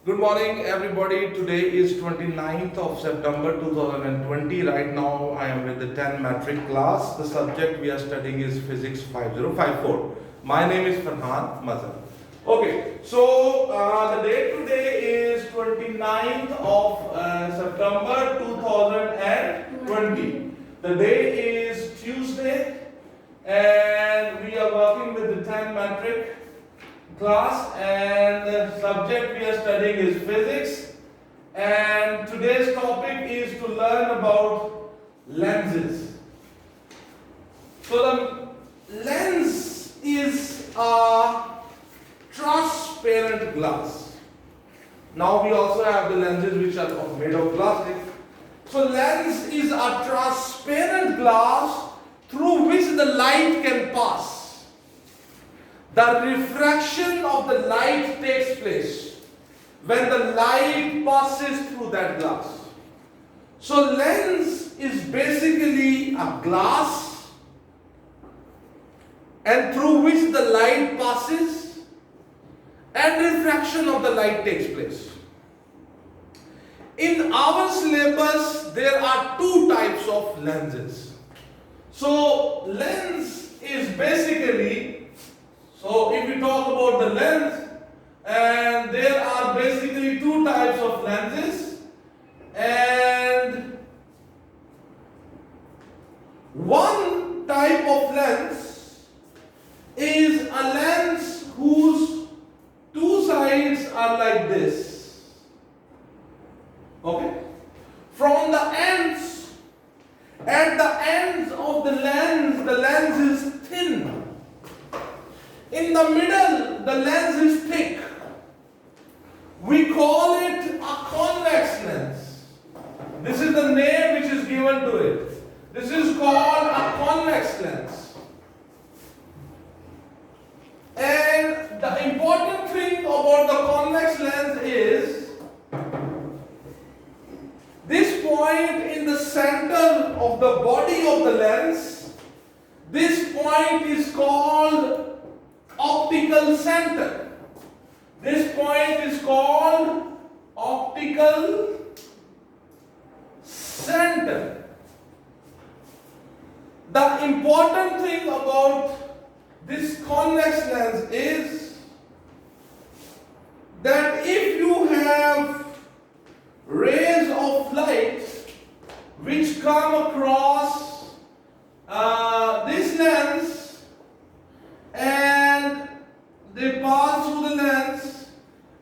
Good morning everybody. Today is 29th of September 2020. Right now I am with the 10 Matric class. The subject we are studying is Physics 5054. My name is Ferhan, Mazher. Okay, so the date today is 29th of September 2020. The day is Tuesday and we are working with the 10 Matric class, and the subject we are studying is physics, and today's topic is to learn about lenses. So the lens is a transparent glass. Now we also have the lenses which are made of plastic. So lens is a transparent glass through which the light can pass. The refraction of the light takes place when the light passes through that glass. So lens is basically a glass and through which the light passes and refraction of the light takes place. In our syllabus there are two types of lenses. So lens is basically, so if we talk about the lens, and there are basically two types of lenses, and one type of lens is a lens whose two sides are like this. Okay? From the ends, at the ends of the lens is thin. In the middle, the lens is thick. We call it a convex lens. This is the name which is given to it. This is called a convex lens. And the important thing about the convex lens is this point in the center of the body of the lens. This point is called optical center. This point is called optical center. The important thing about this convex lens is that if you have rays of light which come across this lens and they pass through the lens,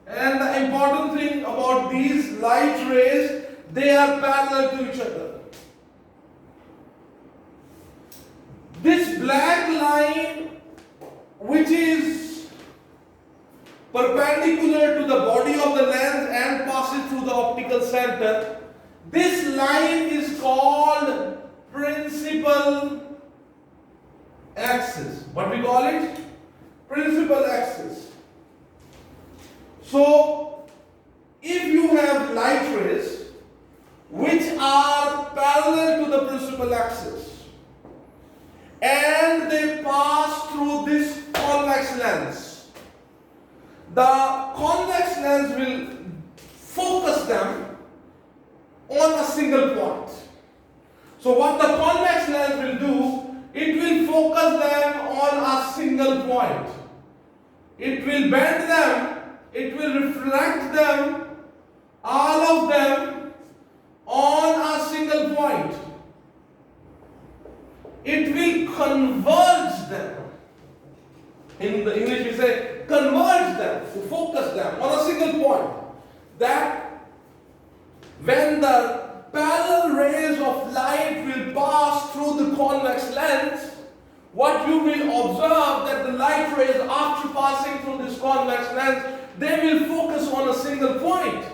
and the important thing about these light rays, they are parallel to each other. This black line which is perpendicular to the body of the lens and passes through the optical center, this line is called principal axis. What we call it? Principal axis. So, if you have light rays which are parallel to the principal axis and they pass through this convex lens, the convex lens will focus them on a single point. So what the convex lens will do, it will focus them on a single point. It will bend them, it will reflect them, all of them on a single point. It will converge them. In the English we say converge them, to focus them on a single point. That when the parallel rays of light will pass through the convex lens, what you will observe that the light rays after passing through this convex lens, they will focus on a single point.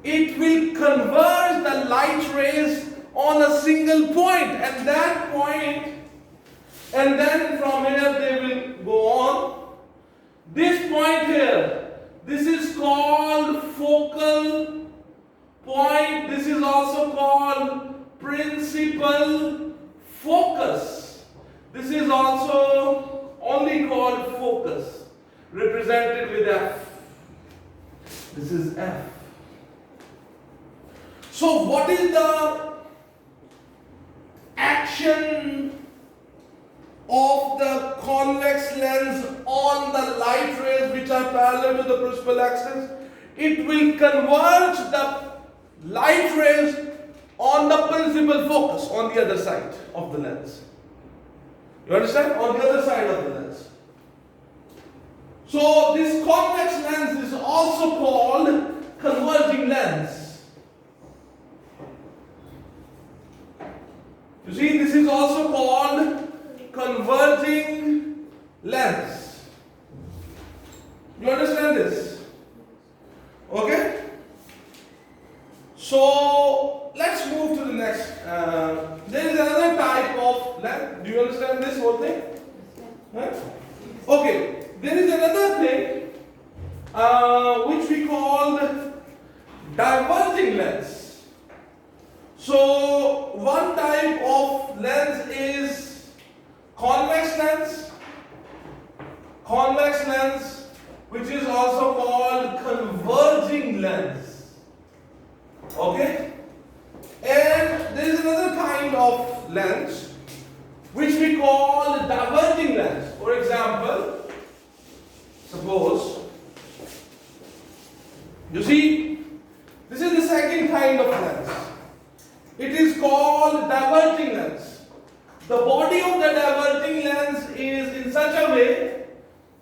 It will converge the light rays on a single point, and that point, and then from here they will go on. This point here, this is called focal point. This is also called principal focus. This is also only called focus, represented with F. This is F. So what is the action of the convex lens on the light rays which are parallel to the principal axis? It will converge the light rays on the principal focus on the other side of the lens. You understand? On the other side of the lens. So this convex lens is also called converging lens. You see, this is also called converging lens. You understand this? Okay? So let's move to the next. There is another type of lens. Do you understand this whole thing? Huh? Okay. There is another thing which we call diverting lens. So one type of lens is convex lens, which is also called converging lens. Okay? And there is another kind of lens which we call diverting lens. For example, suppose, you see, this is the second kind of lens. It is called diverting lens. The body of the diverting lens is in such a way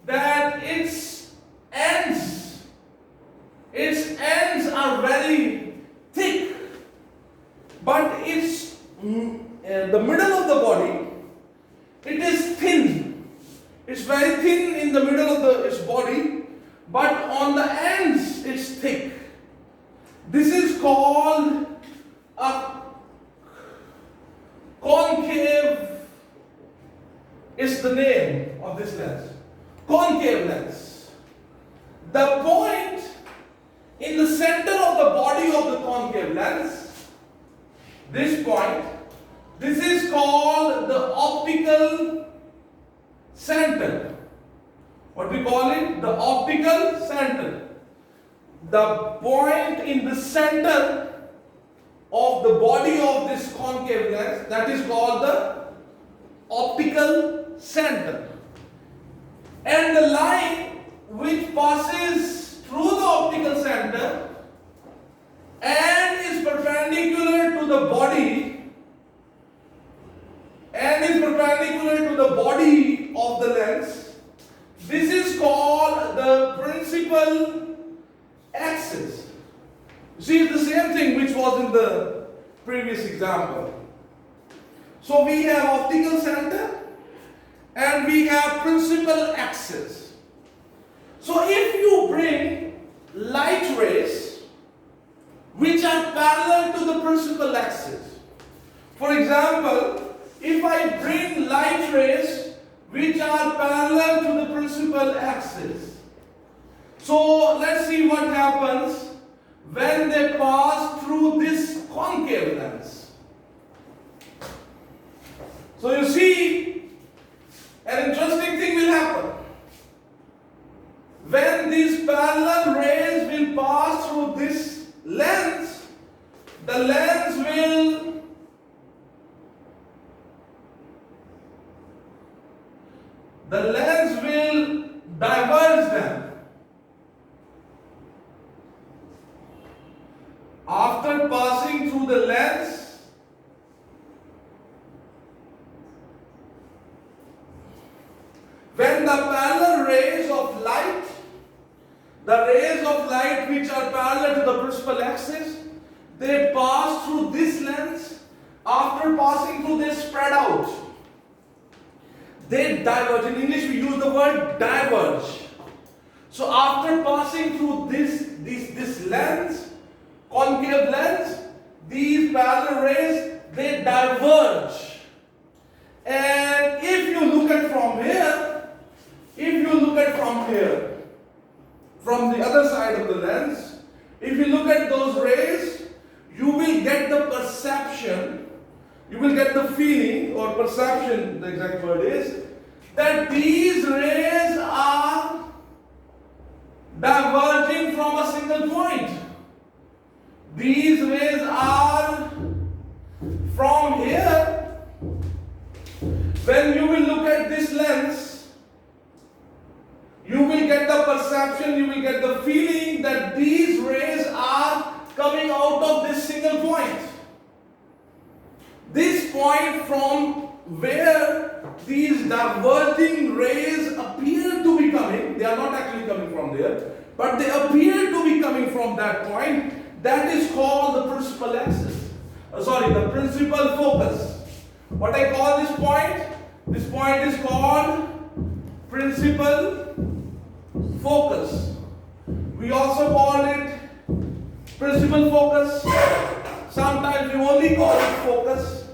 that its ends are very thick, but its the middle of the body, it is thin. It's very thin in the middle of its body, but on the ends it's thick. This is called a concave, is the name of this lens. Concave lens. The point in the center of the body of the concave lens, this point, this is called the optical center. What we call it? The optical center. The point in the center of the body of this concave lens, that is called the optical center. And the line which passes through the optical center and is perpendicular to the body of the lens, this is called the principal axis. You see, it's the same thing which was in the previous example. So we have optical center and we have principal axis. So if you bring light rays which are parallel to the principal axis, for example, if I bring light rays which are parallel to the principal axis, so let's see what happens when they pass through this concave lens. So you see, an interesting thing will happen. When these parallel rays will pass through this lens, the lens will diverge them. After passing through the lens, when the parallel rays of light, which are parallel to the principal axis, they pass through this lens. After passing through, they spread out. They diverge. In English we use the word diverge. So after passing through this lens, concave lens, these parallel rays, they diverge. And if you look at from here, from the other side of the lens, if you look at those rays, you will get the perception, you will get the feeling or perception, the exact word is, that these rays are diverging from a a single point. These rays are from here. When you will look at this lens, you will get the perception, you will get the feeling that these rays are coming out of this single point. This point from where these diverging rays appear to be coming, they are not actually coming from there, but they appear to be coming from that point. That is called the principal axis. The principal focus. What I call this point? This point is called principal focus. We also call it principal focus. Sometimes we only call it focus.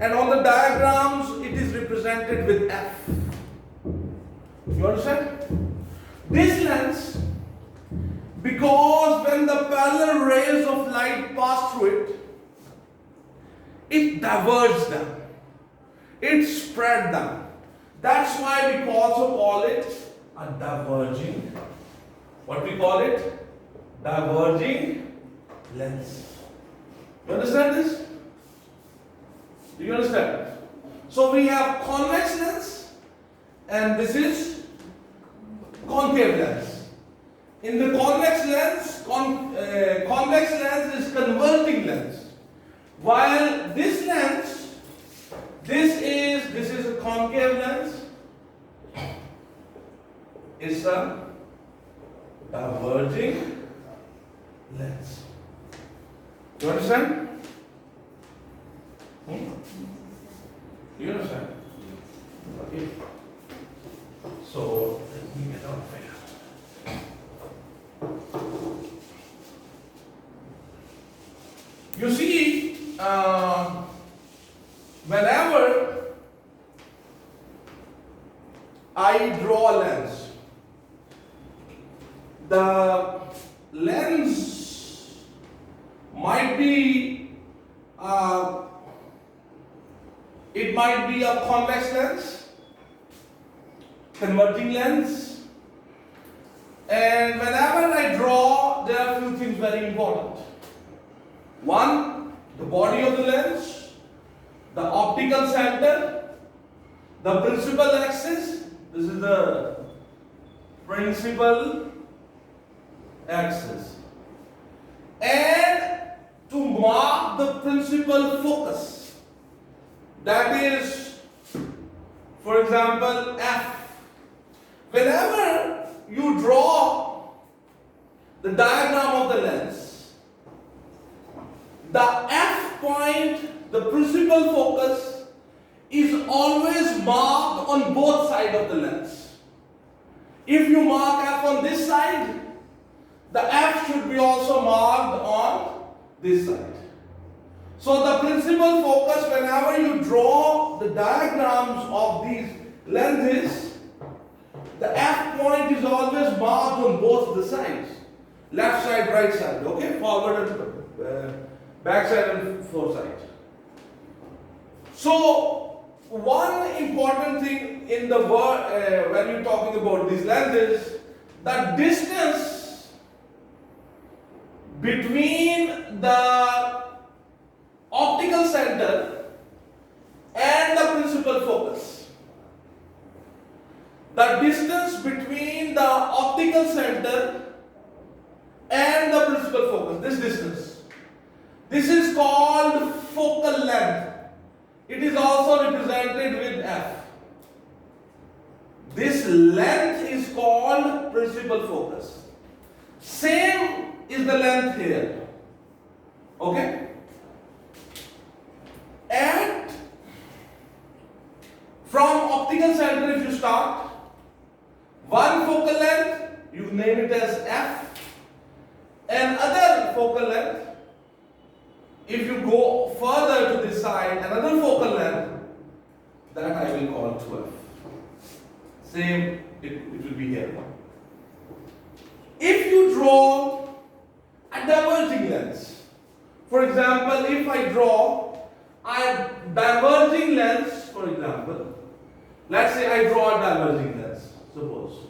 And on the diagrams, it is represented with F. You understand? This lens, because when the parallel rays of light pass through it, it diverges them. It spread them. That's why we also call it a diverging. What we call it? Diverging lens. You understand this? Do you understand? So we have convex lens and this is concave lens. In the convex lens, convex lens is converting lens. While this lens, this is a concave lens, is a diverging lens. Do you understand? Do you understand? Okay. So let me get out of here. You see, whenever I draw a lens, the lens might be it might be a convex lens, converging lens, and whenever I draw, there are a few things very important. One, the body of the lens, the optical center, the principal axis. This is the principal axis. And to mark the principal focus, that is, for example, F. Whenever you draw the diagram of the lens, the F point, the principal focus, is always marked on both sides of the lens. If you mark F on this side, the F should be also marked on this side. So the principal focus, whenever you draw the diagrams of these lenses, the F point is always marked on both the sides. Left side, right side, okay? Forward and back side and foresight. So one important thing in the when you're talking about these lenses, the distance between the optical center and the principal focus. The distance between the optical center and the principal focus, this distance, this is called focal length. It is also represented with F. This length is called principal focus. Same is the length here. Okay? And from optical center, if you start, one focal length, you name it as F, and other focal length, if you go further to this side, another focal length, that I will call 12. Same, it will be here. If you draw a diverging lens, for example, if I draw a diverging lens, for example, let's say I draw a diverging lens, suppose.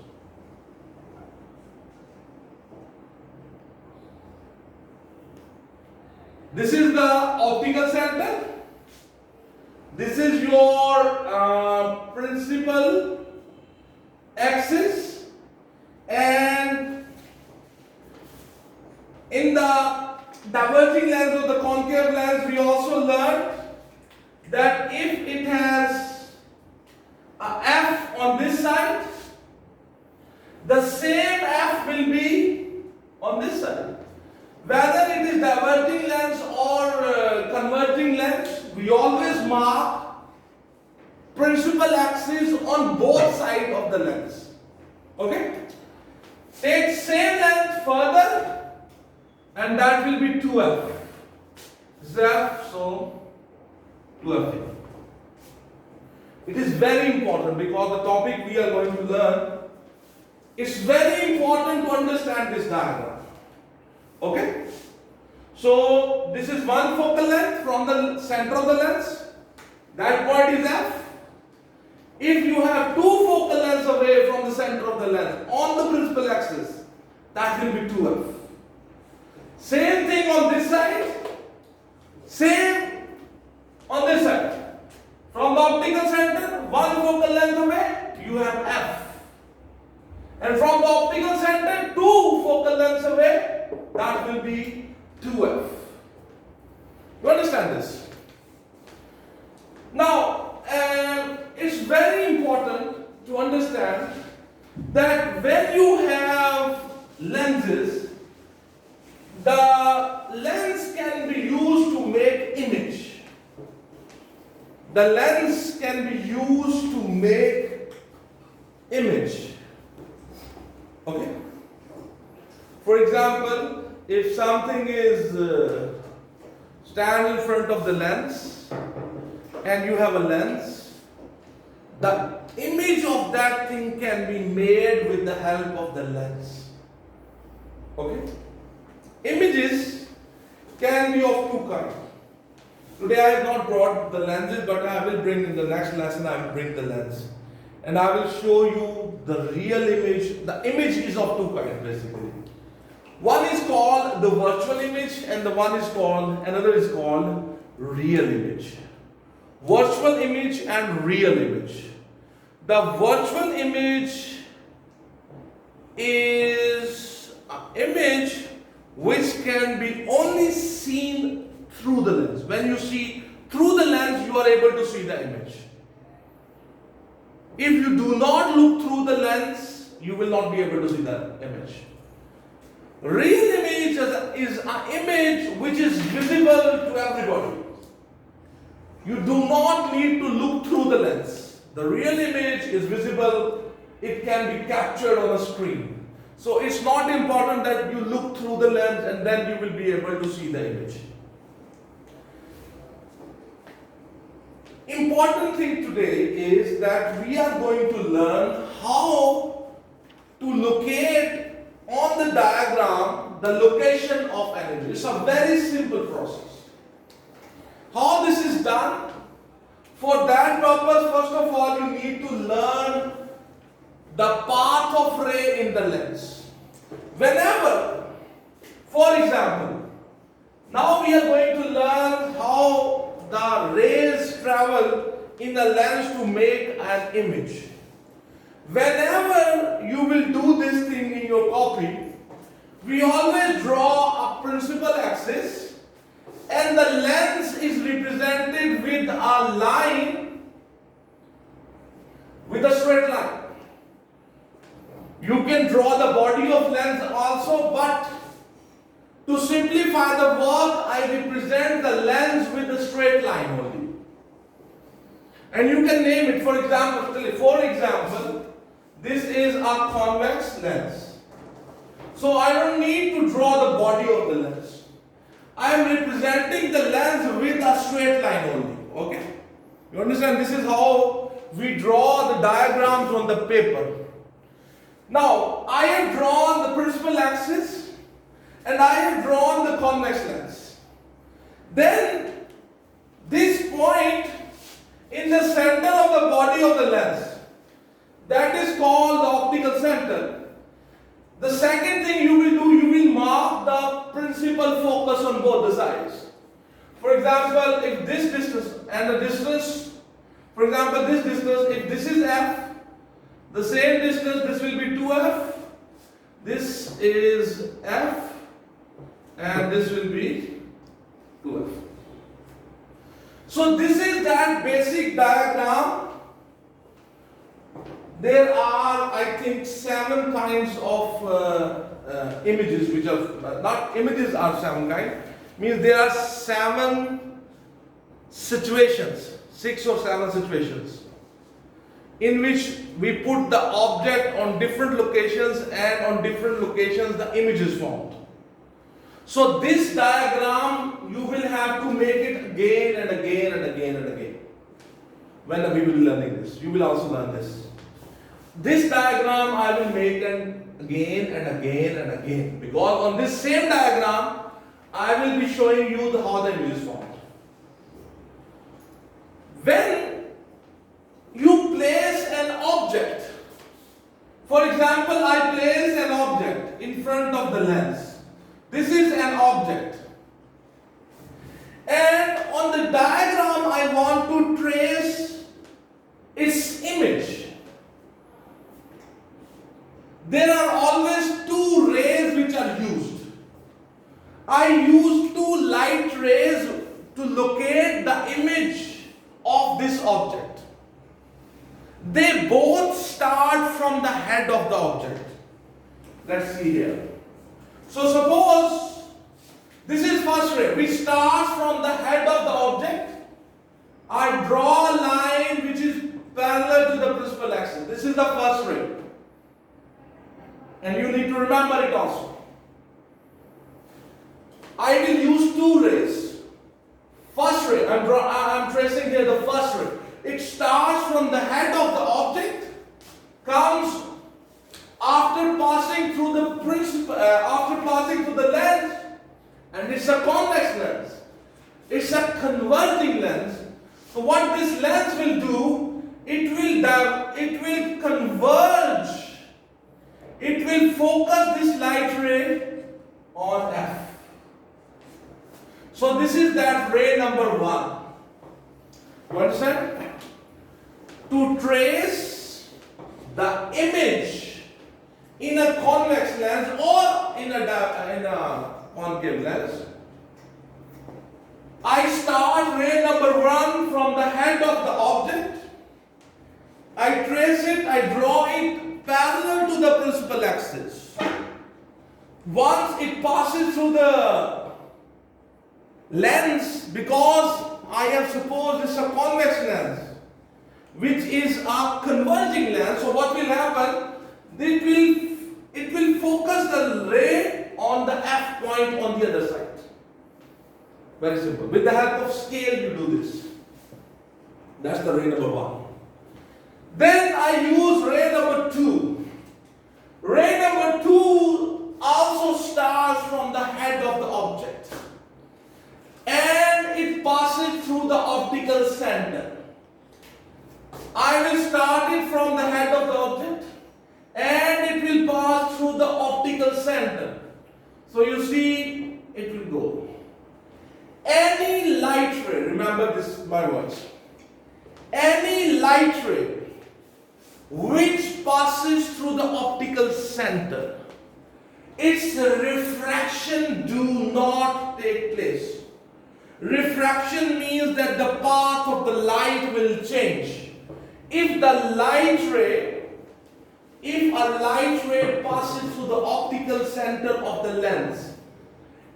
This is the optical center. This is your principal axis, and in the diverging lens or the concave lens we also learned that if it has a F on this side, the same F will be on this side. Whether it is diverting lens or converging lens, we always mark principal axis on both sides of the lens. Okay? Take same length further, and that will be 2f. This is f, so 2f here. It is very important because the topic we are going to learn, it's very important to understand this diagram. Okay? So this is one focal length from the center of the lens. That point is f. If you have two focal lengths away from the center of the lens on the principal axis, that will be 2f. Same thing on this side, same on this side. From the optical center, one focal length away, you have f. And from the optical center, two focal lengths away, that will be 2f. You understand this? Now, it's very important to understand that when you have lenses, the lens can be used to make image. The lens can be used to make image. Okay? For example, if something is stand in front of the lens and you have a lens, the image of that thing can be made with the help of the lens. Okay? Images can be of two kinds. Today I have not brought the lenses, but I will bring in the next lesson, I will bring the lens. And I will show you the real image. The image is of two kinds basically. One is called the virtual image and another is called real image. Virtual image and real image. The virtual image is an image which can be only seen through the lens. When you see through the lens, you are able to see the image. If you do not look through the lens, you will not be able to see the image. Real image is an image which is visible to everybody. You do not need to look through the lens. The real image is visible, it can be captured on a screen. So it's not important that you look through the lens and then you will be able to see the image. Important thing today is that we are going to learn how to locate on the diagram the location of an image. It's a very simple process. How this is done? For that purpose, first of all, you need to learn the path of ray in the lens. Whenever, for example, now we are going to learn how the rays travel in the lens to make an image. Whenever you will do this thing in your copy, we always draw a principal axis and the lens is represented with a line, with a straight line. You can draw the body of lens also, but to simplify the work, I represent the lens with a straight line only. And you can name it, for example, this is a convex lens. So I don't need to draw the body of the lens. I am representing the lens with a straight line only. Okay? You understand? This is how we draw the diagrams on the paper. Now, I have drawn the principal axis and I have drawn the convex lens. Then, this point in the center of the body of the lens, that is called the optical center. The second thing you will do, you will mark the principal focus on both the sides. example, if this distance and the distance, for example, this distance, if this is f, the same distance, this will be 2f, this is f, and this will be 2f. So this is that basic diagram. There are, I think, 7 kinds of images, which are not images are 7 kinds. Means there are 7 situations, 6 or 7 situations, in which we put the object on different locations, and on different locations the image is formed. So this diagram you will have to make it again and again and again and again. When we will be learning this, you will also learn this. This diagram I will make again and again and again, because on this same diagram I will be showing you how the image is formed. When you place an object, for example, I place an object in front of the lens. This is an object. And on the diagram I want to trace its image. There are always 2 rays which are used. I use 2 light rays to locate the image of this object. They both start from the head of the object. Let's see here. So suppose this is first ray. We start from the head of the object. I draw a line which is parallel to the principal axis. This is the first ray. And you need to remember it also. I will use 2 rays. First ray, I'm tracing here the first ray. It starts from the head of the object, comes after passing through the lens, and it's a convex lens. It's a converging lens. So what this lens will do, it will converge. It will focus this light ray on F. So this is that ray number 1. You understand? To trace the image in a convex lens or in a concave lens, I start ray number 1 from the head of the object. I trace it, I draw it parallel to the principal axis. Once it passes through the lens, because I have supposed it's a convex lens, which is a converging lens, so what will happen? It will focus the ray on the F point on the other side. Very simple. With the help of scale you do this. That's the ray number 1. Then I use ray number 2. Ray number 2 also starts from the head of the object, and it passes through the optical center. I will start it from the head of the object, and it will pass through the optical center. So you see, it will go. Any light ray, remember this is my words, any light ray which passes through the optical center, its refraction do not take place. Refraction means that the path of the light will change. If a light ray passes through the optical center of the lens,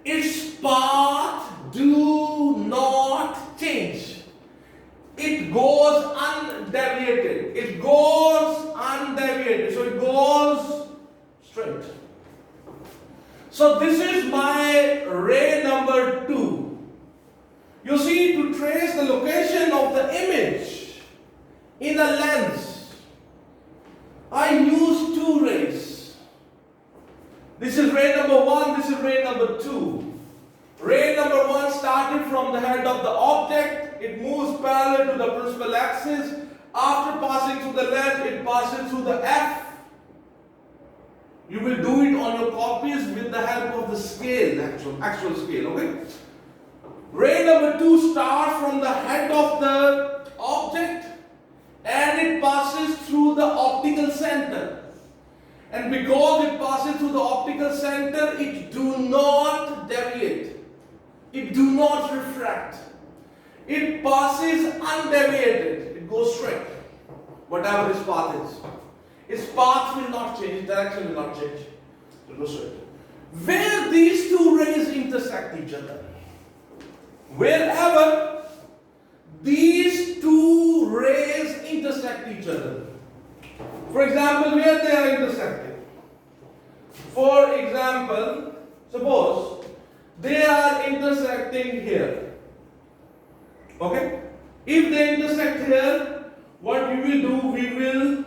its path do not change. It goes undeviated. It goes undeviated. So it goes straight. So this is my ray number 2. You see, to trace the location of the image in a lens, I use 2 rays. This is ray number 1, this is ray number 2. Ray number 1 started from the head of the object, it moves parallel to the principal axis. After passing through the lens, it passes through the F. You will do it on your copies with the help of the scale, actual scale, okay? Ray number 2 starts from the head of the object and it passes through the optical center. And because it passes through the optical center, it do not deviate. It do not refract. It passes undeviated. It goes straight. Whatever its path is. Its path will not change. Its direction will not change. It goes straight. Where these two rays intersect each other, wherever these two rays intersect each other, for example, where they are intersecting. For example, suppose they are intersecting here. Okay? If they intersect here, what we will do, we will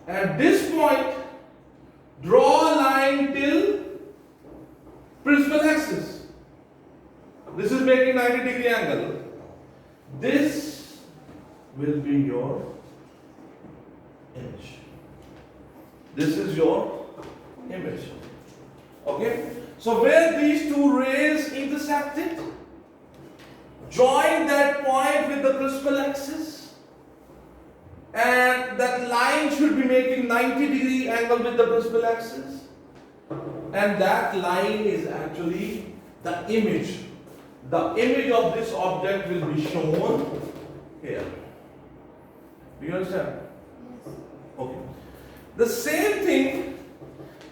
at this point draw a line till principal axis. This is making 90-degree angle. This will be your image. This is your image. Okay? So where these two rays intersected, join that point with the principal axis, and that line should be making 90-degree angle with the principal axis, and that line is actually the image. The image of this object will be shown here. Do you understand? Yes. Okay. The same thing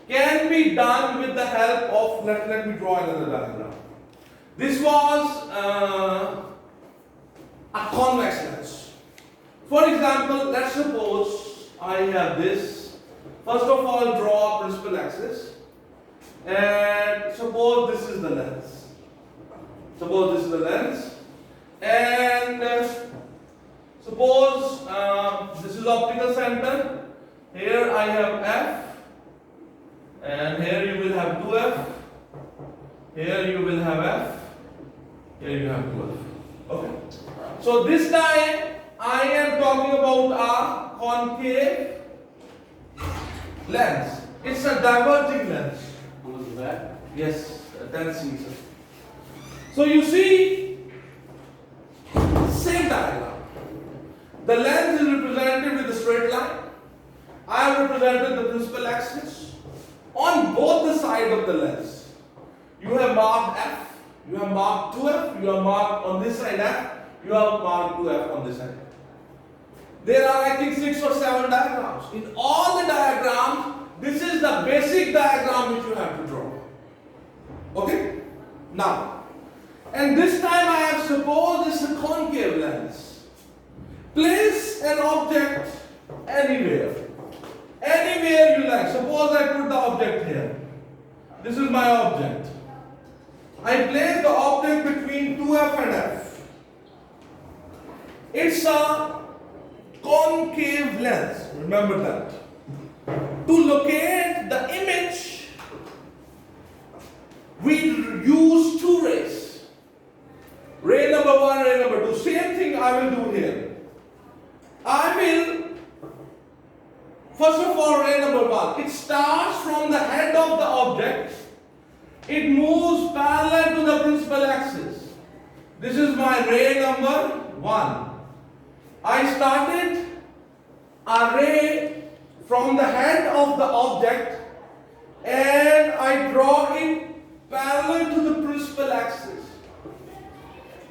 can be done with the help of, let me draw another diagram. This was a convex lens. For example, let's suppose I have this. First of all, draw a principal axis. And suppose this is the lens. Suppose this is the lens. And suppose this is optical center. Here I have F. And here you will have 2F. Here you will have F. Here you have 2F. Okay. So this time I am talking about a concave lens. It's a diverging lens. What is that? Yes, 10 Caesar. So you see, same diagram. The lens is represented with a straight line. I have represented the principal axis. On both the sides of the lens, you have marked F, you have marked 2F, you have marked on this side F, you have marked 2F on this side. There are, I think, 6 or 7 diagrams. In all the diagrams, this is the basic diagram which you have to draw. Okay? Now, and this time I have supposed it's a concave lens. Place an object anywhere. Anywhere you like. Suppose I put the object here. This is my object. I place the object between 2F and F. It's a concave lens. Remember that. To locate the image, we use two rays. Ray number 1, ray number 2. Same thing I will do here. I will, first of all, ray number 1. It starts from the head of the object. It moves parallel to the principal axis. This is my ray number 1. I started a ray from the head of the object and I draw it parallel to the principal axis.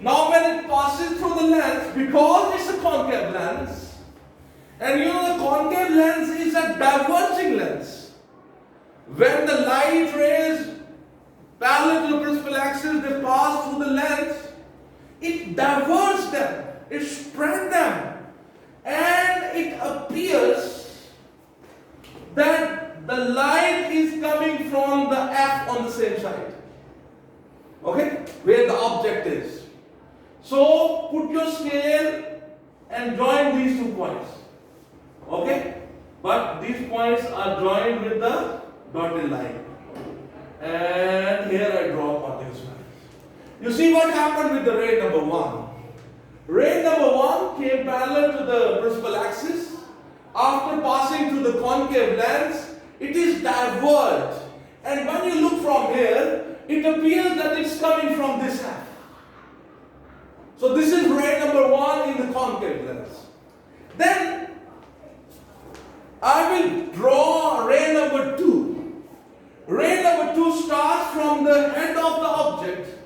Now when it passes through the lens, because it's a concave lens, and you know the concave lens is a diverging lens. When the light rays parallel to the principal axis, they pass through the lens, it diverges them, it spreads them, and it appears that the light is coming from the F on the same side. Okay? Where the object is. So put your scale and join these 2 points. Okay? But these points are joined with the dotted line. And here I draw continuous lines. You see what happened with the ray number 1. Ray number 1 came parallel to the principal axis. After passing through the concave lens, it is diverged. And when you look from here, it appears that it's coming from this half. So this is ray number 1 in the concave lens. Then I will draw ray number 2. Ray number 2 starts from the head of the object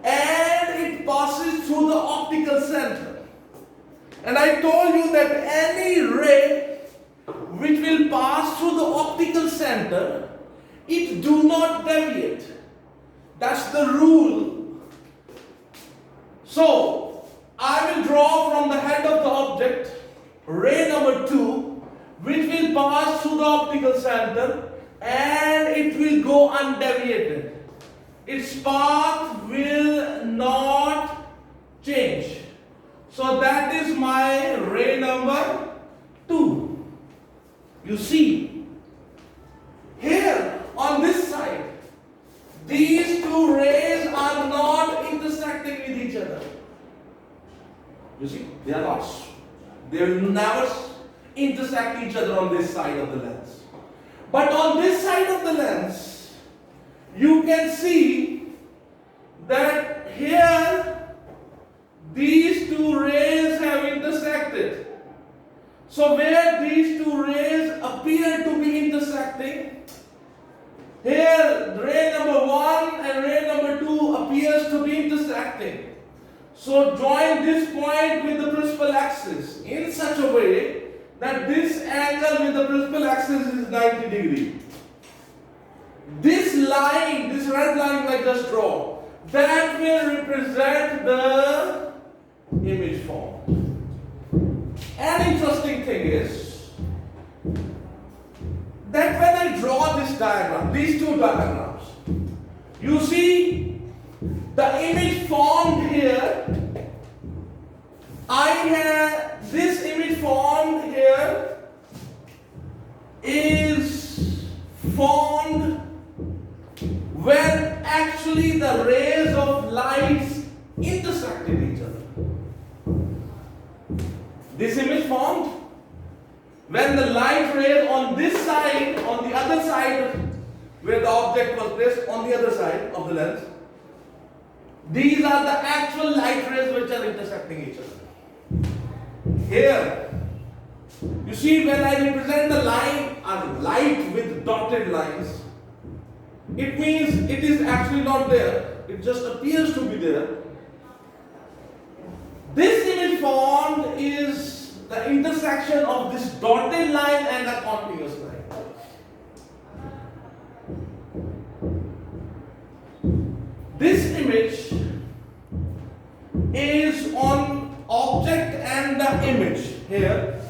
and it passes through the optical center. And I told you that any ray which will pass through the optical center, it do not deviate. That's the rule. So I will draw from the head of the object ray number 2, which will pass through the optical center and it will go undeviated. Its path will not change. So that is my ray number 2. You see, here on this side, these two rays are not intersecting with each other. You see, they are not. They will never intersect each other on this side of the lens. But on this side of the lens, you can see that here these two rays have intersected. So where these two rays appear to be intersecting, here ray number 1 and ray number 2 appears to be intersecting. So join this point with the principal axis in such a way that this angle with the principal axis is 90 degrees. This line, this red line I just draw, that will represent the image form. An interesting thing is that when I draw this diagram, these two diagrams, you see the image formed here. I have this image formed here is formed when actually the rays of light intersected each other. This image formed when the light rays on this side, on the other side where the object was placed, on the other side of the lens, these are the actual light rays which are intersecting each other. Here, you see, when I represent the line or light with dotted lines, it means it is actually not there. It just appears to be there. This image formed is the intersection of this dotted line and the continuous line. This image is on object and the image here.